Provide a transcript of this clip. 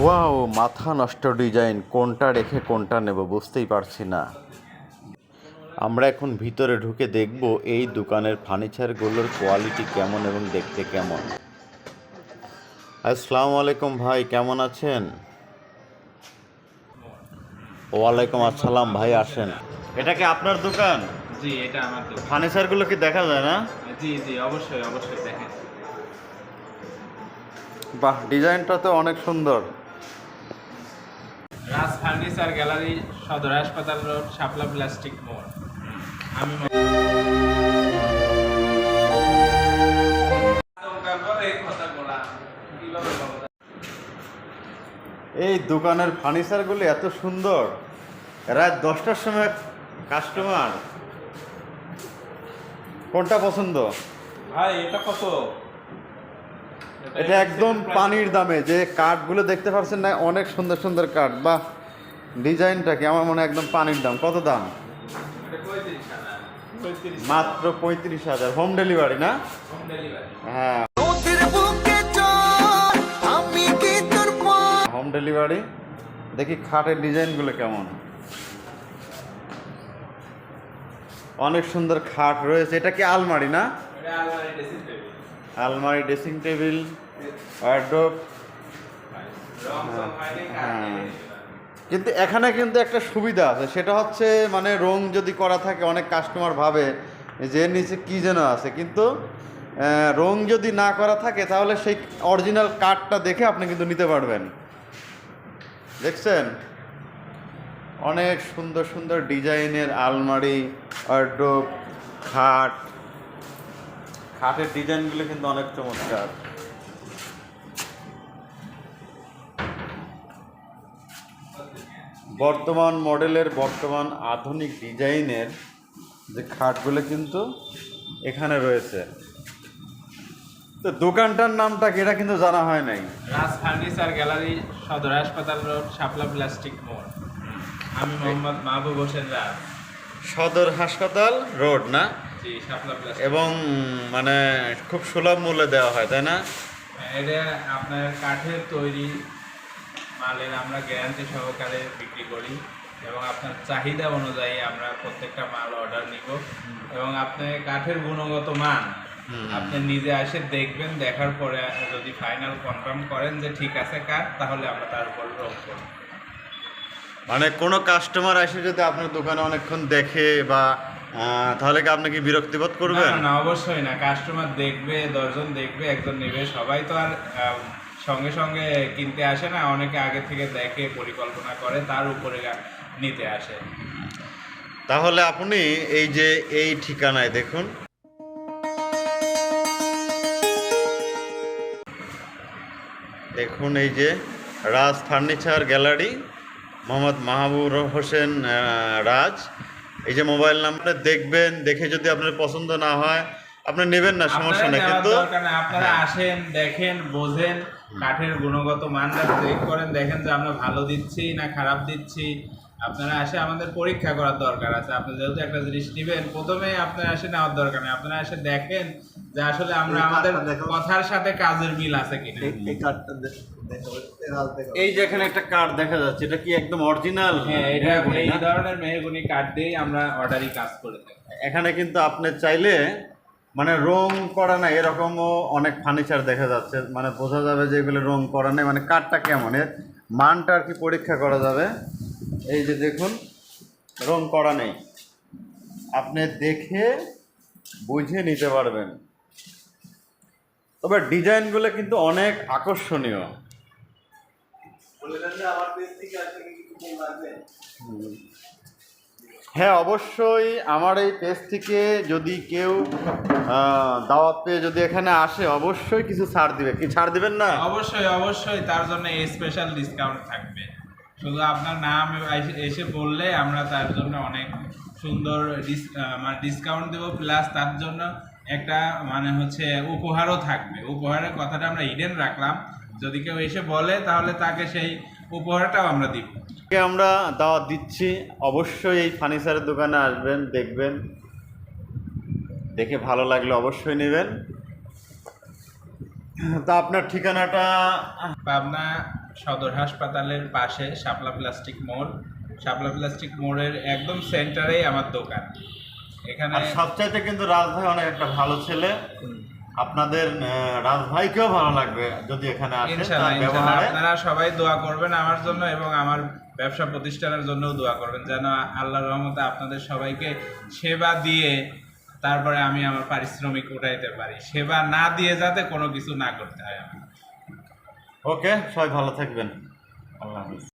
Wow, মাথা নষ্ট design! কোনটা রেখে কোনটা নেব বুঝতেই পারছি না। আমরা এখন ভিতরে ঢুকে দেখব এই দোকানের ফার্নিচারগুলোর কোয়ালিটি কেমন এবং দেখতে কেমন। আসসালামু আলাইকুম ভাই, কেমন আছেন? ওয়ালাইকুম আসসালাম ভাই, আসেন। এটা কি আপনার দোকান? জি, এটা আমার দোকান। ফার্নিচারগুলো কি দেখা যায় না? জি জি, অবশ্যই অবশ্যই দেখেন। বাহ, ডিজাইনটা তো অনেক সুন্দর। রাজ ফার্নিচার গ্যালারি, সদর হাসপাতাল রোড, শাপলা প্লাস্টিক মোড়। আমি এই দোকানের ফার্নিচারগুলো এত সুন্দর, রাত 10টার সময় কাস্টমার। কোনটা পছন্দ? ভাই এটা কত? এটা একদম পানির দামে। যে কাঠগুলো দেখতে পাচ্ছেন না, অনেক সুন্দর সুন্দর কাঠ। বা ডিজাইনটা কি, আমার মনে হয় একদম পানির দাম। কত দাম? মাত্র 35,000। হোম ডেলিভারি না? Home delivery. হ্যাঁ, হোম ডেলিভারি। দেখি খাটের ডিজাইনগুলো কেমন। অনেক সুন্দর খাট রয়েছে। এটা কি আলমারি না? এটা আলমারি ড্রেসিং টেবিল। আলমারি, ড্রেসিং টেবিল, ওয়ারড্রোব। রং সং হয়নি, কাঠ হ্যাঁ, দিয়ে। কিন্তু এখানে কিন্তু একটা সুবিধা আছে, সেটা হচ্ছে মানে রং যদি করা থাকে, অনেক কাস্টমার ভাবে যে নিচে কি যেন আছে, কিন্তু রং যদি না করা থাকে তাহলে সেই অরিজিনাল কাঠটা দেখে আপনি কিন্তু নিতে পারবেন। দেখছেন, অনেক সুন্দর সুন্দর ডিজাইনের আলমারি, ওয়ারড্রোব, খাট। খাটের ডিজাইনগুলো কিন্তু অনেক চমৎকার। বর্তমান মডেলের, বর্তমান আধুনিক ডিজাইনের যে খাটগুলো কিন্তু এখানে রয়েছে। তো দোকানটার নামটা কি, এটা কিন্তু জানা হয় নাই। রাজ ফার্নিচার গ্যালারি, সদর হাসপাতাল রোড, শাপলা প্লাস্টিক মোড়। আমি মোহাম্মদ মাহবুব হোসেন রাজ। সদর হাসপাতাল রোড না? জি, শাপলা প্লাস্টিক। এবং মানে খুব সুলভ মূল্যে দেওয়া হয়, তাই না? এটা আপনার কাঠের তৈরি মালের আমরা গ্যারান্টি সহকারে বিক্রি করি এবং আপনার চাহিদা অনুযায়ী আমরা প্রত্যেকটা মাল অর্ডার নিব এবং আপনি কাঠের গুণগত মান আপনি নিজে এসে দেখবেন, দেখার পরে যদি ফাইনাল কনফার্ম করেন যে ঠিক আছে কাঠ, তাহলে আমরা তার উপর রোক করব। মানে কোনো কাস্টমার এসে যদি আপনার দোকানে অনেকক্ষণ দেখে বা তাহলে কি আপনি কি বিরক্তিবোধ করবেন? না না, অবশ্যই না। কাস্টমার দেখবে, 10 জন দেখবে, একজন নেবে। সবাই তো আর সঙ্গে সঙ্গে কিনতে আসে না, অনেকে আগে থেকে দেখে পরিকল্পনা করে তার উপরে নিতে আসে। তাহলে আপনি এই যে এই ঠিকানায় দেখুন, দেখুন এই যে রাজ ফার্নিচার গ্যালারি, মোহাম্মদ মাহবুব হোসেন রাজ। এই যে মোবাইল নাম্বার, দেখবেন, দেখে যদি আপনার পছন্দ না হয় আপনি নেবেন না, সমস্যা নেই। কিন্তু আপনারা আসেন, দেখেন, বোঝেন, কাঠের গুণগত মানটা চেক করেন, দেখেন যে আমরা ভালো দিচ্ছি না খারাপ দিচ্ছি। আপনারা আসে, আমাদের পরীক্ষা করার দরকার আছে। আপনি যেহেতু একটা জিনিস নেবেন, প্রথমে আপনারা এসে নেওয়ার দরকার নেই। আপনারা এসে দেখেন যে আসলে আমরা আমাদের কথার সাথে কাজের মিল আছে কিনা। এই যে এখানে একটা কার্ড দেখা যাচ্ছে, এটা কি একদম অরিজিনাল? হ্যাঁ, এটা এই ধরনের মেহগনি কাঠ দিয়েই আমরা অর্ডারই কাজ করে থাকি। এখানে কিন্তু আপনি চাইলে মানে রং করা নাই এরকমও অনেক ফার্নিচার দেখা যাচ্ছে, মানে বোঝা যাবে যে এগুলো রং করা নেই, মানে কাঠটা কেমন, এর মানটা আর কি পরীক্ষা করা যাবে। এই যে দেখুন, রং করা নেই, আপনি দেখে বুঝে নিতে পারবেন। তবে ডিজাইনগুলো কিন্তু অনেক আকর্ষণীয়। হ্যাঁ, অবশ্যই আমার এই পেজ থেকে যদি কেউ দাওয়াত পেয়ে যদি এখানে আসে, অবশ্যই কিছু ছাড় দিবে। কি ছাড় দিবেন না? অবশ্যই অবশ্যই, তার জন্য স্পেশাল ডিসকাউন্ট থাকবে। শুধু আপনার নাম এসে বললে আমরা তার জন্য অনেক সুন্দর মানে ডিসকাউন্ট দেবো, প্লাস তার জন্য একটা মানে হচ্ছে উপহারও থাকবে। উপহারের কথাটা আমরা হিডেন রাখলাম, যদি কেউ এসে বলে তাহলে তাকে সেই উপহারটাও আমরা দিব। আমরা দাওয়াত দিচ্ছি, অবশ্যই এই ফার্নিচারের দোকানে আসবেন, দেখবেন, দেখে ভালো লাগলে অবশ্যই নেবেন। তা আপনার ঠিকানাটা? পাবনা সদর হাসপাতালের পাশে শাপলা প্লাস্টিক মোড়, শাপলা প্লাস্টিক মোড়ের একদম সেন্টারেই আমার দোকান। এখানে আর সবচাইতে কিন্তু রাজভাই অনেক একটা ভালো ছেলে, আপনাদের রাজভাইকেও ভালো লাগবে যদি এখানে আসেন। ইনশাআল্লাহ তার ইনশাআল্লাহ ব্যবহারে আপনারা সবাই দোয়া করবেন আমার জন্য এবং আমার ব্যবসা প্রতিষ্ঠানের জন্যও দোয়া করবেন, যেন আল্লাহর রহমতে আপনাদের সবাইকে সেবা দিয়ে তারপরে আমি আমার পারিশ্রমিক উঠাইতে পারি। সেবা না দিয়ে যাতে কোনো কিছু না করতে হয় আমার। ওকে, সবাই ভালো থাকবেন। আল্লাহ হাফেজ।